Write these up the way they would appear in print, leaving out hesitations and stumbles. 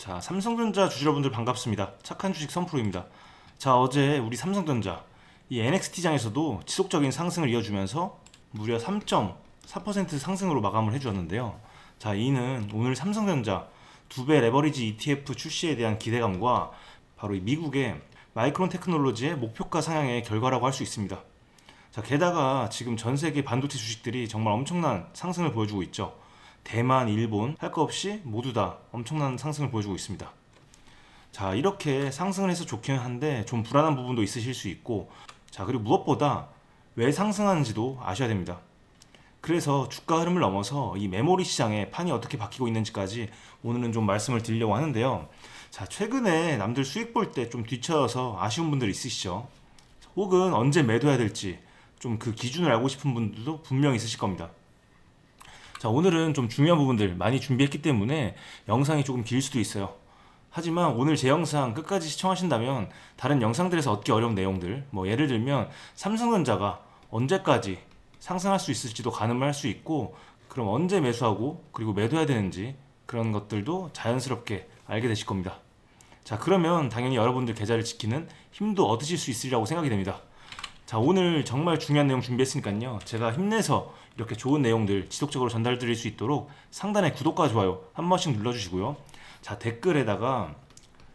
자, 삼성전자 주주 여러분들 반갑습니다. 착한 주식 선프로입니다. 자, 어제 우리 삼성전자 이 NXT장에서도 지속적인 상승을 이어주면서 무려 3.4% 상승으로 마감을 해주었는데요. 자, 이는 오늘 삼성전자 2배 레버리지 ETF 출시에 대한 기대감과 바로 이 미국의 마이크론 테크놀로지의 목표가 상향의 결과라고 할 수 있습니다. 자, 게다가 지금 전 세계 반도체 주식들이 정말 엄청난 상승을 보여주고 있죠. 대만, 일본 할 거 없이 모두 다 엄청난 상승을 보여주고 있습니다. 자, 이렇게 상승을 해서 좋기는 한데 좀 불안한 부분도 있으실 수 있고, 자, 그리고 무엇보다 왜 상승하는지도 아셔야 됩니다. 그래서 주가 흐름을 넘어서 이 메모리 시장의 판이 어떻게 바뀌고 있는지까지 오늘은 좀 말씀을 드리려고 하는데요. 자, 최근에 남들 수익 볼 때 좀 뒤쳐서 아쉬운 분들 있으시죠? 혹은 언제 매도해야 될지 좀 그 기준을 알고 싶은 분들도 분명 있으실 겁니다. 자, 오늘은 좀 중요한 부분들 많이 준비했기 때문에 영상이 조금 길 수도 있어요. 하지만 오늘 제 영상 끝까지 시청하신다면 다른 영상들에서 얻기 어려운 내용들, 뭐 예를 들면 삼성전자가 언제까지 상승할 수 있을지도 가늠할 수 있고, 그럼 언제 매수하고 그리고 매도해야 되는지 그런 것들도 자연스럽게 알게 되실 겁니다. 자, 그러면 당연히 여러분들 계좌를 지키는 힘도 얻으실 수 있으리라고 생각이 됩니다. 자, 오늘 정말 중요한 내용 준비했으니까요. 제가 힘내서 이렇게 좋은 내용들 지속적으로 전달 드릴 수 있도록 상단에 구독과 좋아요 한 번씩 눌러주시고요. 자, 댓글에다가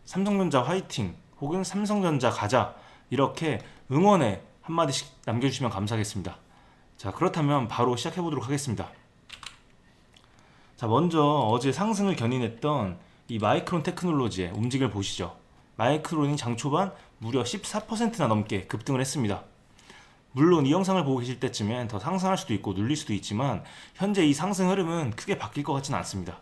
삼성전자 화이팅 혹은 삼성전자 가자 이렇게 응원의 한마디씩 남겨주시면 감사하겠습니다. 자, 그렇다면 바로 시작해 보도록 하겠습니다. 자, 먼저 어제 상승을 견인했던 이 마이크론 테크놀로지의 움직임을 보시죠. 마이크론이 장 초반 무려 14%나 넘게 급등을 했습니다. 물론 이 영상을 보고 계실 때쯤엔 더 상승할 수도 있고 눌릴 수도 있지만 현재 이 상승 흐름은 크게 바뀔 것 같지는 않습니다.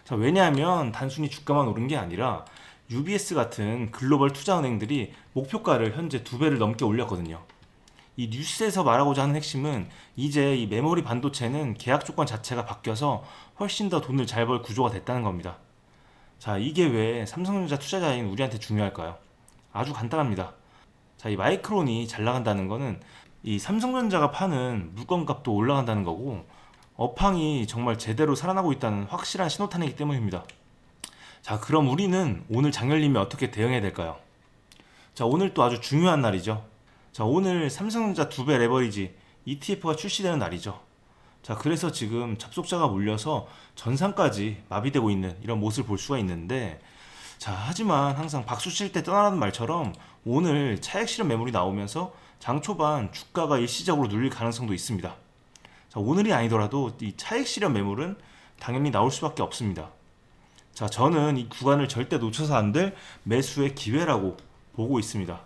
자, 왜냐하면 단순히 주가만 오른 게 아니라 UBS 같은 글로벌 투자은행들이 목표가를 현재 2배를 넘게 올렸거든요. 이 뉴스에서 말하고자 하는 핵심은 이제 이 메모리 반도체는 계약 조건 자체가 바뀌어서 훨씬 더 돈을 잘 벌 구조가 됐다는 겁니다. 자, 이게 왜 삼성전자 투자자인 우리한테 중요할까요? 아주 간단합니다. 자, 이 마이크론이 잘 나간다는 거는 이 삼성전자가 파는 물건값도 올라간다는 거고, 업황이 정말 제대로 살아나고 있다는 확실한 신호탄이기 때문입니다. 자, 그럼 우리는 오늘 장열림에 어떻게 대응해야 될까요? 자, 오늘 또 아주 중요한 날이죠. 자, 오늘 삼성전자 2배 레버리지 ETF가 출시되는 날이죠. 자, 그래서 지금 접속자가 몰려서 전상까지 마비되고 있는 이런 모습을 볼 수가 있는데, 자, 하지만 항상 박수 칠 때 떠나라는 말처럼 오늘 차익 실현 매물이 나오면서 장 초반 주가가 일시적으로 눌릴 가능성도 있습니다. 자, 오늘이 아니더라도 이 차익 실현 매물은 당연히 나올 수밖에 없습니다. 자, 저는 이 구간을 절대 놓쳐서 안 될 매수의 기회라고 보고 있습니다.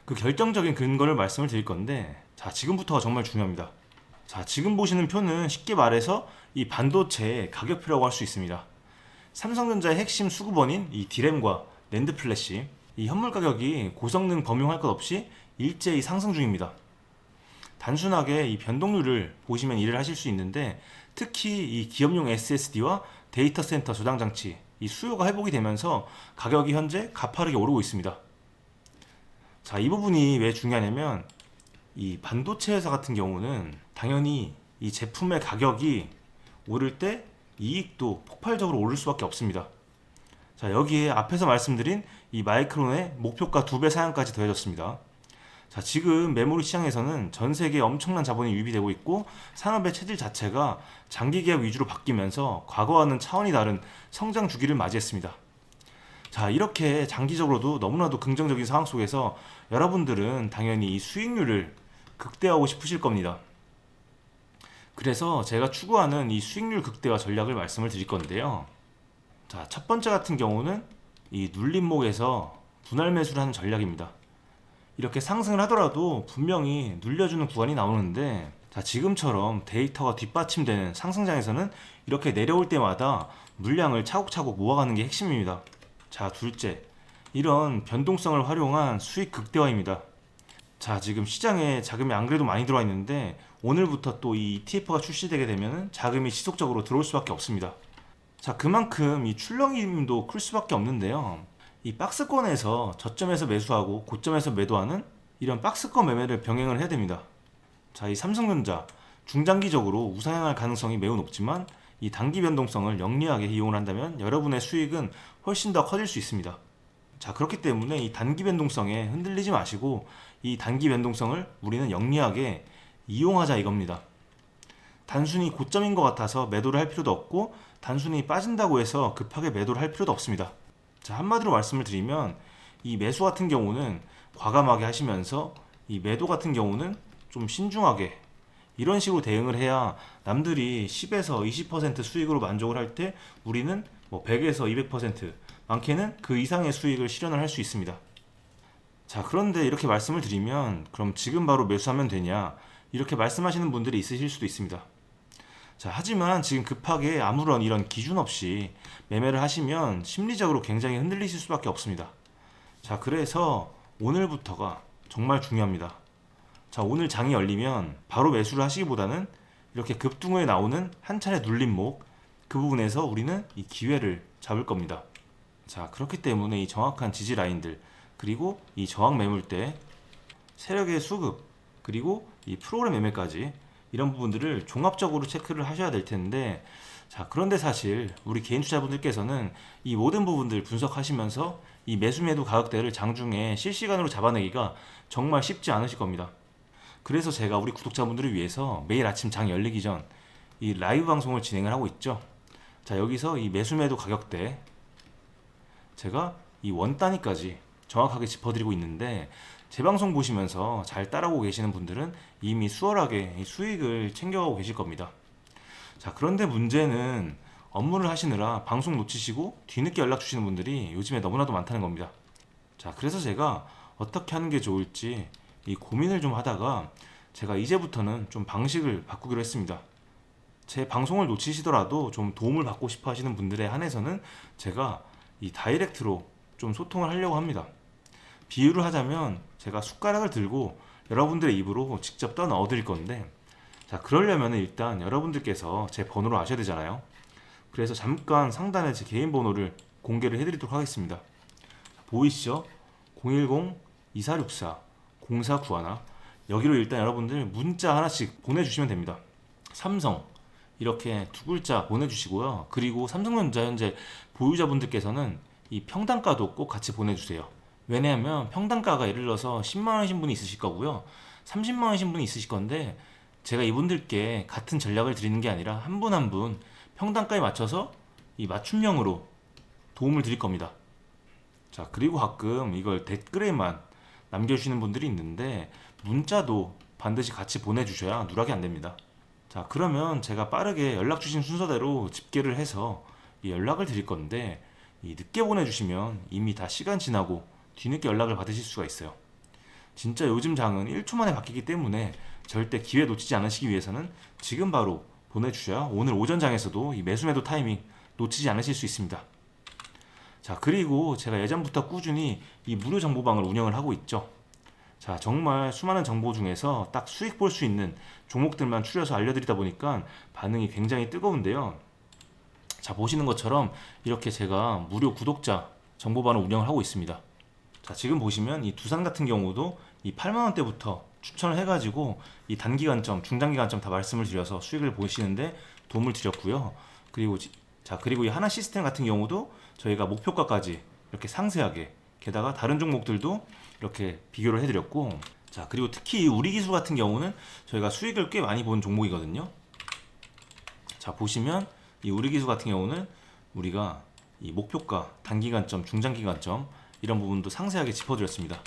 그 결정적인 근거를 말씀을 드릴 건데, 자, 지금부터가 정말 중요합니다. 자, 지금 보시는 표는 쉽게 말해서 이 반도체의 가격표라고 할 수 있습니다. 삼성전자의 핵심 수급원인 이 디램과 낸드 플래시, 이 현물 가격이 고성능 범용할 것 없이 일제히 상승 중입니다. 단순하게 이 변동률을 보시면 이해를 하실 수 있는데, 특히 이 기업용 SSD와 데이터 센터 저장 장치 이 수요가 회복이 되면서 가격이 현재 가파르게 오르고 있습니다. 자, 이 부분이 왜 중요하냐면 이 반도체 회사 같은 경우는 당연히 이 제품의 가격이 오를 때 이익도 폭발적으로 오를 수밖에 없습니다. 자, 여기에 앞에서 말씀드린 이 마이크론의 목표가 2배 상향까지 더해졌습니다. 자, 지금 메모리 시장에서는 전 세계에 엄청난 자본이 유입되고 있고 산업의 체질 자체가 장기 계약 위주로 바뀌면서 과거와는 차원이 다른 성장 주기를 맞이했습니다. 자, 이렇게 장기적으로도 너무나도 긍정적인 상황 속에서 여러분들은 당연히 이 수익률을 극대화하고 싶으실 겁니다. 그래서 제가 추구하는 이 수익률 극대화 전략을 말씀을 드릴 건데요. 자, 첫 번째 같은 경우는 이 눌림목에서 분할 매수를 하는 전략입니다. 이렇게 상승을 하더라도 분명히 눌려주는 구간이 나오는데, 자, 지금처럼 데이터가 뒷받침되는 상승장에서는 이렇게 내려올 때마다 물량을 차곡차곡 모아가는 게 핵심입니다. 자, 둘째, 이런 변동성을 활용한 수익 극대화입니다. 자, 지금 시장에 자금이 안 그래도 많이 들어와 있는데 오늘부터 또 이 ETF가 출시되게 되면 자금이 지속적으로 들어올 수밖에 없습니다. 자, 그만큼 이 출렁임도 클 수밖에 없는데요. 이 박스권에서 저점에서 매수하고 고점에서 매도하는 이런 박스권 매매를 병행을 해야 됩니다. 자, 이 삼성전자 중장기적으로 우상향할 가능성이 매우 높지만 이 단기 변동성을 영리하게 이용을 한다면 여러분의 수익은 훨씬 더 커질 수 있습니다. 자, 그렇기 때문에 이 단기 변동성에 흔들리지 마시고 이 단기 변동성을 우리는 영리하게 이용하자 이겁니다. 단순히 고점인 것 같아서 매도를 할 필요도 없고 단순히 빠진다고 해서 급하게 매도를 할 필요도 없습니다. 자, 한마디로 말씀을 드리면 이 매수 같은 경우는 과감하게 하시면서 이 매도 같은 경우는 좀 신중하게 이런 식으로 대응을 해야 남들이 10에서 20% 수익으로 만족을 할 때 우리는 뭐 100에서 200% 많게는 그 이상의 수익을 실현을 할 수 있습니다. 자, 그런데 이렇게 말씀을 드리면 그럼 지금 바로 매수하면 되냐 이렇게 말씀하시는 분들이 있으실 수도 있습니다. 자, 하지만 지금 급하게 아무런 이런 기준 없이 매매를 하시면 심리적으로 굉장히 흔들리실 수밖에 없습니다. 자, 그래서 오늘부터가 정말 중요합니다. 자, 오늘 장이 열리면 바로 매수를 하시기보다는 이렇게 급등후에 나오는 한 차례 눌림목 그 부분에서 우리는 이 기회를 잡을 겁니다. 자, 그렇기 때문에 이 정확한 지지 라인들 그리고 이 저항 매물대 세력의 수급 그리고 이 프로그램 매매까지 이런 부분들을 종합적으로 체크를 하셔야 될 텐데, 자, 그런데 사실 우리 개인 투자분들께서는 이 모든 부분들 분석하시면서 이 매수 매도 가격대를 장중에 실시간으로 잡아내기가 정말 쉽지 않으실 겁니다. 그래서 제가 우리 구독자분들을 위해서 매일 아침 장 열리기 전 이 라이브 방송을 진행을 하고 있죠. 자, 여기서 이 매수 매도 가격대 제가 이 원 단위까지 정확하게 짚어드리고 있는데, 제 방송 보시면서 잘 따라오고 계시는 분들은 이미 수월하게 이 수익을 챙겨가고 계실 겁니다. 자, 그런데 문제는 업무를 하시느라 방송 놓치시고 뒤늦게 연락 주시는 분들이 요즘에 너무나도 많다는 겁니다. 자, 그래서 제가 어떻게 하는 게 좋을지 이 고민을 좀 하다가 제가 이제부터는 좀 방식을 바꾸기로 했습니다. 제 방송을 놓치시더라도 좀 도움을 받고 싶어 하시는 분들에 한해서는 제가 이 다이렉트로 좀 소통을 하려고 합니다. 비유를 하자면 제가 숟가락을 들고 여러분들의 입으로 직접 떠 넣어 드릴 건데, 자, 그러려면 일단 여러분들께서 제 번호를 아셔야 되잖아요. 그래서 잠깐 상단에 제 개인 번호를 공개를 해드리도록 하겠습니다. 보이시죠? 010-2464-0491 여기로 일단 여러분들 문자 하나씩 보내주시면 됩니다. 삼성 이렇게 두 글자 보내주시고요. 그리고 삼성전자 현재 보유자분들께서는 이 평단가도 꼭 같이 보내주세요. 왜냐하면 평단가가 예를 들어서 10만원이신 분이 있으실 거고요, 30만원이신 분이 있으실 건데 제가 이분들께 같은 전략을 드리는 게 아니라 한 분 한 분 평단가에 맞춰서 이 맞춤형으로 도움을 드릴 겁니다. 자, 그리고 가끔 이걸 댓글에만 남겨주시는 분들이 있는데 문자도 반드시 같이 보내주셔야 누락이 안 됩니다. 자, 그러면 제가 빠르게 연락 주신 순서대로 집계를 해서 이 연락을 드릴 건데, 이 늦게 보내주시면 이미 다 시간 지나고 뒤늦게 연락을 받으실 수가 있어요. 진짜 요즘 장은 1초 만에 바뀌기 때문에 절대 기회 놓치지 않으시기 위해서는 지금 바로 보내주셔야 오늘 오전 장에서도 이 매수 매도 타이밍 놓치지 않으실 수 있습니다. 자, 그리고 제가 예전부터 꾸준히 이 무료 정보방을 운영을 하고 있죠. 자, 정말 수많은 정보 중에서 딱 수익 볼 수 있는 종목들만 추려서 알려드리다 보니까 반응이 굉장히 뜨거운데요. 자, 보시는 것처럼 이렇게 제가 무료 구독자 정보방을 운영을 하고 있습니다. 자, 지금 보시면 이 두산 같은 경우도 이 8만원대부터 추천을 해가지고 이 단기간점, 중장기간점 다 말씀을 드려서 수익을 보시는데 도움을 드렸고요. 그리고 그리고 이 하나 시스템 같은 경우도 저희가 목표가까지 이렇게 상세하게, 게다가 다른 종목들도 이렇게 비교를 해드렸고, 자, 그리고 특히 우리 기술 같은 경우는 저희가 수익을 꽤 많이 본 종목이거든요. 자, 보시면 이 우리 기술 같은 경우는 우리가 이 목표가, 단기간점, 중장기간점 이런 부분도 상세하게 짚어드렸습니다.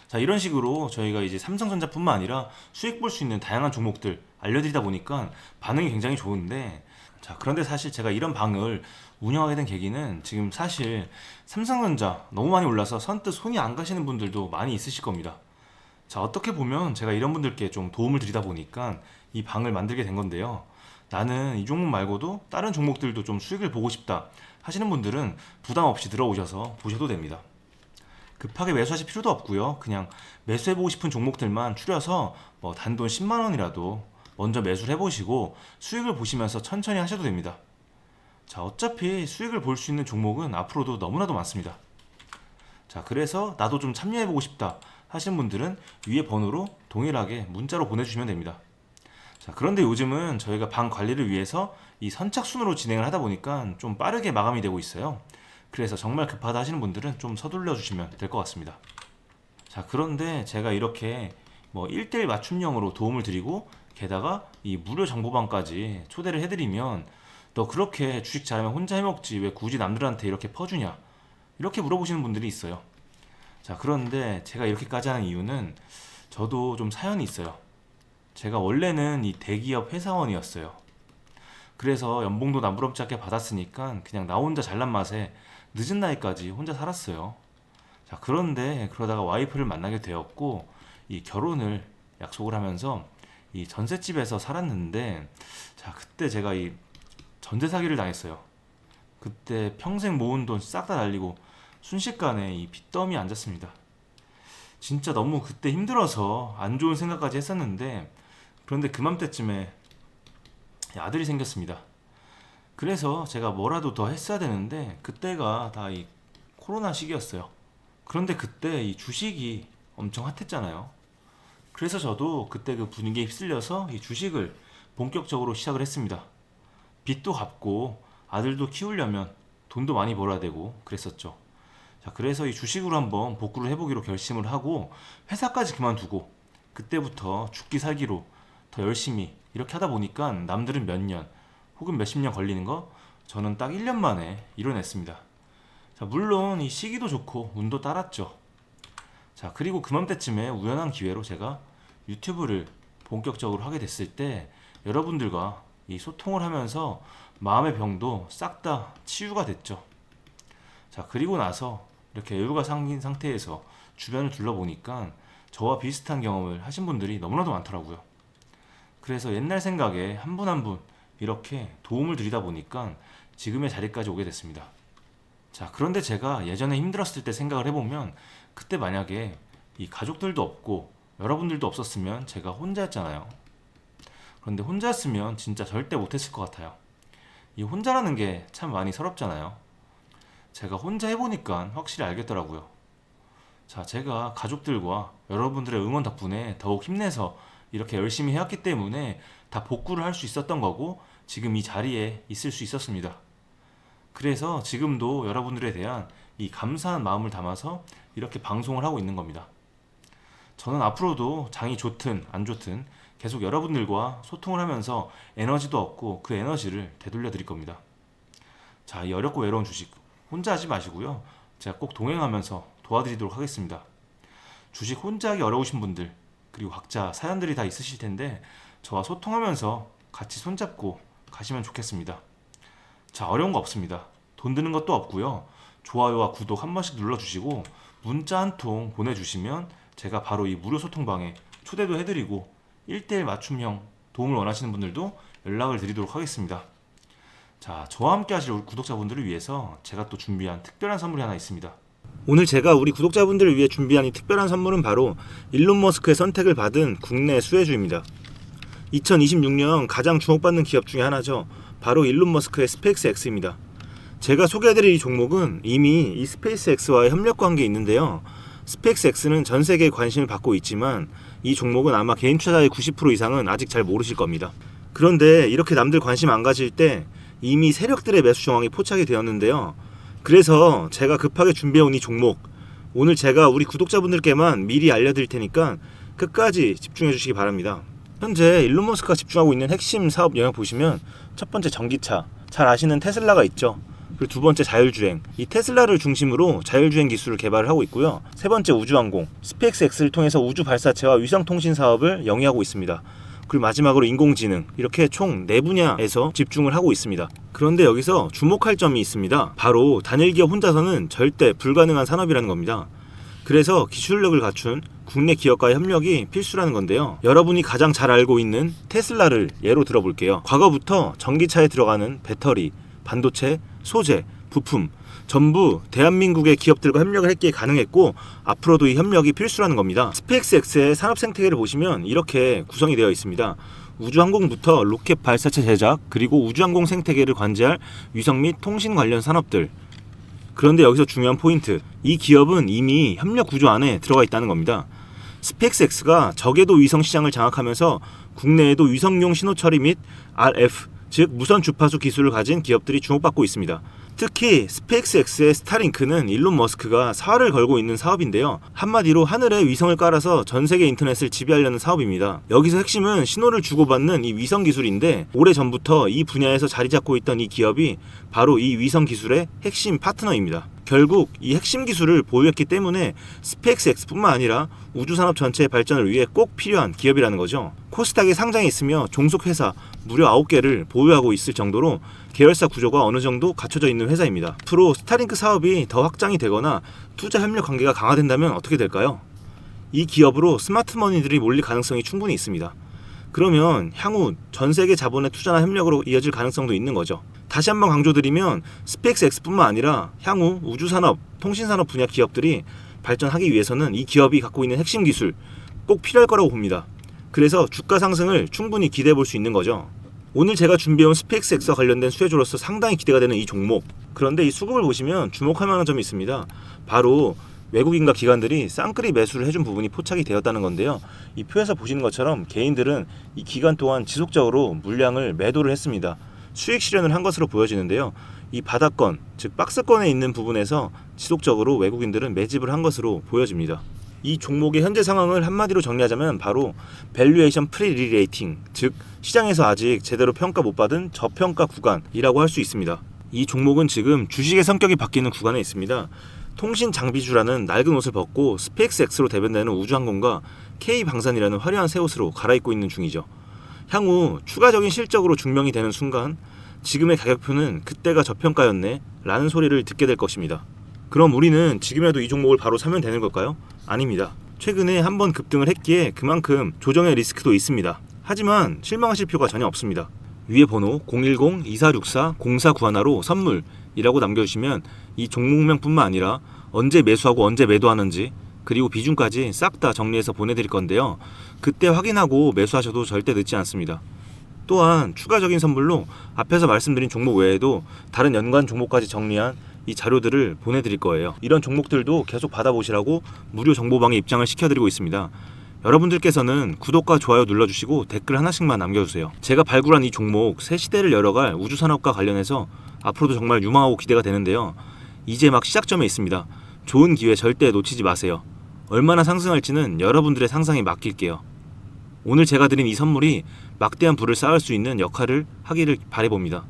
자, 이런 식으로 저희가 이제 삼성전자뿐만 아니라 수익 볼 수 있는 다양한 종목들 알려드리다 보니까 반응이 굉장히 좋은데, 자, 그런데 사실 제가 이런 방을 운영하게 된 계기는 지금 사실 삼성전자 너무 많이 올라서 선뜻 손이 안 가시는 분들도 많이 있으실 겁니다. 자, 어떻게 보면 제가 이런 분들께 좀 도움을 드리다 보니까 이 방을 만들게 된 건데요. 나는 이 종목 말고도 다른 종목들도 좀 수익을 보고 싶다 하시는 분들은 부담 없이 들어오셔서 보셔도 됩니다. 급하게 매수하실 필요도 없고요. 그냥 매수해보고 싶은 종목들만 추려서 뭐 단돈 10만원이라도 먼저 매수를 해보시고 수익을 보시면서 천천히 하셔도 됩니다. 자, 어차피 수익을 볼 수 있는 종목은 앞으로도 너무나도 많습니다. 자, 그래서 나도 좀 참여해보고 싶다 하시는 분들은 위에 번호로 동일하게 문자로 보내주시면 됩니다. 자, 그런데 요즘은 저희가 방 관리를 위해서 이 선착순으로 진행을 하다 보니까 좀 빠르게 마감이 되고 있어요. 그래서 정말 급하다 하시는 분들은 좀 서둘러 주시면 될 것 같습니다. 자, 그런데 제가 이렇게 뭐 1대1 맞춤형으로 도움을 드리고 게다가 이 무료 정보방까지 초대를 해드리면 너 그렇게 주식 잘하면 혼자 해먹지 왜 굳이 남들한테 이렇게 퍼주냐 이렇게 물어보시는 분들이 있어요. 자, 그런데 제가 이렇게까지 하는 이유는 저도 좀 사연이 있어요. 제가 원래는 이 대기업 회사원이었어요. 그래서 연봉도 남부럽지 않게 받았으니까 그냥 나 혼자 잘난 맛에 늦은 나이까지 혼자 살았어요. 자, 그런데 그러다가 와이프를 만나게 되었고 이 결혼을 약속을 하면서 이 전셋집에서 살았는데, 자, 그때 제가 이 전세 사기를 당했어요. 그때 평생 모은 돈 싹 다 날리고 순식간에 이 빚더미 앉았습니다. 진짜 너무 그때 힘들어서 안 좋은 생각까지 했었는데, 그런데 그맘때쯤에 아들이 생겼습니다. 그래서 제가 뭐라도 더 했어야 되는데 그때가 다 이 코로나 시기였어요. 그런데 그때 이 주식이 엄청 핫했잖아요. 그래서 저도 그때 그 분위기에 휩쓸려서 이 주식을 본격적으로 시작을 했습니다. 빚도 갚고 아들도 키우려면 돈도 많이 벌어야 되고 그랬었죠. 자, 그래서 이 주식으로 한번 복구를 해보기로 결심을 하고 회사까지 그만두고 그때부터 죽기 살기로 더 열심히 이렇게 하다 보니까 남들은 몇 년 혹은 몇십 년 걸리는 거 저는 딱 1년 만에 이뤄냈습니다. 자, 물론 이 시기도 좋고 운도 따랐죠. 자, 그리고 그맘때쯤에 우연한 기회로 제가 유튜브를 본격적으로 하게 됐을 때 여러분들과 이 소통을 하면서 마음의 병도 싹 다 치유가 됐죠. 자, 그리고 나서 이렇게 여유가 생긴 상태에서 주변을 둘러보니까 저와 비슷한 경험을 하신 분들이 너무나도 많더라고요. 그래서 옛날 생각에 한 분 한 분 이렇게 도움을 드리다 보니까 지금의 자리까지 오게 됐습니다. 자, 그런데 제가 예전에 힘들었을 때 생각을 해보면 그때 만약에 이 가족들도 없고 여러분들도 없었으면 제가 혼자였잖아요. 그런데 혼자였으면 진짜 절대 못했을 것 같아요. 이 혼자라는 게 참 많이 서럽잖아요. 제가 혼자 해보니까 확실히 알겠더라고요. 자, 제가 가족들과 여러분들의 응원 덕분에 더욱 힘내서 이렇게 열심히 해왔기 때문에 다 복구를 할 수 있었던 거고 지금 이 자리에 있을 수 있었습니다. 그래서 지금도 여러분들에 대한 이 감사한 마음을 담아서 이렇게 방송을 하고 있는 겁니다. 저는 앞으로도 장이 좋든 안 좋든 계속 여러분들과 소통을 하면서 에너지도 얻고 그 에너지를 되돌려 드릴 겁니다. 자, 이 어렵고 외로운 주식 혼자 하지 마시고요. 제가 꼭 동행하면서 도와드리도록 하겠습니다. 주식 혼자 하기 어려우신 분들 그리고 각자 사연들이 다 있으실 텐데 저와 소통하면서 같이 손잡고 가시면 좋겠습니다. 자, 어려운 거 없습니다. 돈 드는 것도 없고요. 좋아요와 구독 한 번씩 눌러주시고 문자 한 통 보내주시면 제가 바로 이 무료 소통방에 초대도 해드리고 1대1 맞춤형 도움을 원하시는 분들도 연락을 드리도록 하겠습니다. 자, 저와 함께 하실 우리 구독자분들을 위해서 제가 또 준비한 특별한 선물이 하나 있습니다. 오늘 제가 우리 구독자분들을 위해 준비한 이 특별한 선물은 바로 일론 머스크의 선택을 받은 국내 수혜주입니다. 2026년 가장 주목받는 기업 중에 하나죠. 바로 일론 머스크의 스페이스X입니다. 제가 소개해드릴 이 종목은 이미 이 스페이스X와의 협력 관계에 있는데요. 스페이스X는 전 세계에 관심을 받고 있지만 이 종목은 아마 개인 투자자의 90% 이상은 아직 잘 모르실 겁니다. 그런데 이렇게 남들 관심 안 가질 때 이미 세력들의 매수 정황이 포착이 되었는데요. 그래서 제가 급하게 준비해온 이 종목 오늘 제가 우리 구독자분들께만 미리 알려드릴 테니까 끝까지 집중해 주시기 바랍니다. 현재 일론 머스크가 집중하고 있는 핵심 사업 영역 보시면 첫 번째 전기차, 잘 아시는 테슬라가 있죠. 그리고 두 번째 자율주행, 이 테슬라를 중심으로 자율주행 기술을 개발을 하고 있고요. 세 번째 우주항공, 스페이스X를 통해서 우주 발사체와 위성통신 사업을 영위하고 있습니다. 그리고 마지막으로 인공지능, 이렇게 총 4분야에서 집중을 하고 있습니다. 그런데 여기서 주목할 점이 있습니다. 바로 단일 기업 혼자서는 절대 불가능한 산업이라는 겁니다. 그래서 기술력을 갖춘 국내 기업과의 협력이 필수라는 건데요. 여러분이 가장 잘 알고 있는 테슬라를 예로 들어볼게요. 과거부터 전기차에 들어가는 배터리, 반도체, 소재, 부품 전부 대한민국의 기업들과 협력을 했기에 가능했고 앞으로도 이 협력이 필수라는 겁니다. 스페이스X의 산업 생태계를 보시면 이렇게 구성이 되어 있습니다. 우주항공부터 로켓 발사체 제작 그리고 우주항공 생태계를 관제할 위성 및 통신 관련 산업들. 그런데 여기서 중요한 포인트, 이 기업은 이미 협력 구조 안에 들어가 있다는 겁니다. 스페이스X가 저궤도 위성 시장을 장악하면서 국내에도 위성용 신호 처리 및 RF, 즉 무선 주파수 기술을 가진 기업들이 주목받고 있습니다. 특히 스페이스X의 스타링크는 일론 머스크가 사활을 걸고 있는 사업인데요. 한마디로 하늘에 위성을 깔아서 전 세계 인터넷을 지배하려는 사업입니다. 여기서 핵심은 신호를 주고받는 이 위성 기술인데, 오래전부터 이 분야에서 자리 잡고 있던 이 기업이 바로 이 위성 기술의 핵심 파트너입니다. 결국 이 핵심 기술을 보유했기 때문에 스페이스X뿐만 아니라 우주산업 전체의 발전을 위해 꼭 필요한 기업이라는 거죠. 코스닥에 상장해 있으며 종속회사 무려 9개를 보유하고 있을 정도로 계열사 구조가 어느 정도 갖춰져 있는 회사입니다. 앞으로 스타링크 사업이 더 확장이 되거나 투자 협력 관계가 강화된다면 어떻게 될까요? 이 기업으로 스마트머니들이 몰릴 가능성이 충분히 있습니다. 그러면 향후 전 세계 자본의 투자나 협력으로 이어질 가능성도 있는 거죠. 다시 한번 강조드리면 스페이스X뿐만 아니라 향후 우주산업, 통신산업 분야 기업들이 발전하기 위해서는 이 기업이 갖고 있는 핵심 기술 꼭 필요할 거라고 봅니다. 그래서 주가 상승을 충분히 기대해 볼 수 있는 거죠. 오늘 제가 준비해온 스페이스X와 관련된 수혜주로서 상당히 기대가 되는 이 종목. 그런데 이 수급을 보시면 주목할 만한 점이 있습니다. 바로 외국인과 기관들이 쌍끌이 매수를 해준 부분이 포착이 되었다는 건데요. 이 표에서 보시는 것처럼 개인들은 이 기간 동안 지속적으로 물량을 매도를 했습니다. 수익 실현을 한 것으로 보여지는데요. 이 바닥권, 즉 박스권에 있는 부분에서 지속적으로 외국인들은 매집을 한 것으로 보여집니다. 이 종목의 현재 상황을 한마디로 정리하자면 바로 밸류에이션 프리리레이팅, 즉 시장에서 아직 제대로 평가 못 받은 저평가 구간이라고 할 수 있습니다. 이 종목은 지금 주식의 성격이 바뀌는 구간에 있습니다. 통신 장비주라는 낡은 옷을 벗고 스페이스X로 대변되는 우주항공과 K방산이라는 화려한 새 옷으로 갈아입고 있는 중이죠. 향후 추가적인 실적으로 증명이 되는 순간 지금의 가격표는 그때가 저평가였네 라는 소리를 듣게 될 것입니다. 그럼 우리는 지금이라도 이 종목을 바로 사면 되는 걸까요? 아닙니다. 최근에 한번 급등을 했기에 그만큼 조정의 리스크도 있습니다. 하지만 실망하실 필요가 전혀 없습니다. 위에 번호 010-2464-0491로 선물이라고 남겨주시면 이 종목명뿐만 아니라 언제 매수하고 언제 매도하는지 그리고 비중까지 싹 다 정리해서 보내드릴 건데요. 그때 확인하고 매수하셔도 절대 늦지 않습니다. 또한 추가적인 선물로 앞에서 말씀드린 종목 외에도 다른 연관 종목까지 정리한 이 자료들을 보내드릴 거예요. 이런 종목들도 계속 받아보시라고 무료 정보방에 입장을 시켜드리고 있습니다. 여러분들께서는 구독과 좋아요 눌러주시고 댓글 하나씩만 남겨주세요. 제가 발굴한 이 종목 새 시대를 열어갈 우주산업과 관련해서 앞으로도 정말 유망하고 기대가 되는데요. 이제 막 시작점에 있습니다. 좋은 기회 절대 놓치지 마세요. 얼마나 상승할지는 여러분들의 상상에 맡길게요. 오늘 제가 드린 이 선물이 막대한 부를 쌓을 수 있는 역할을 하기를 바라봅니다.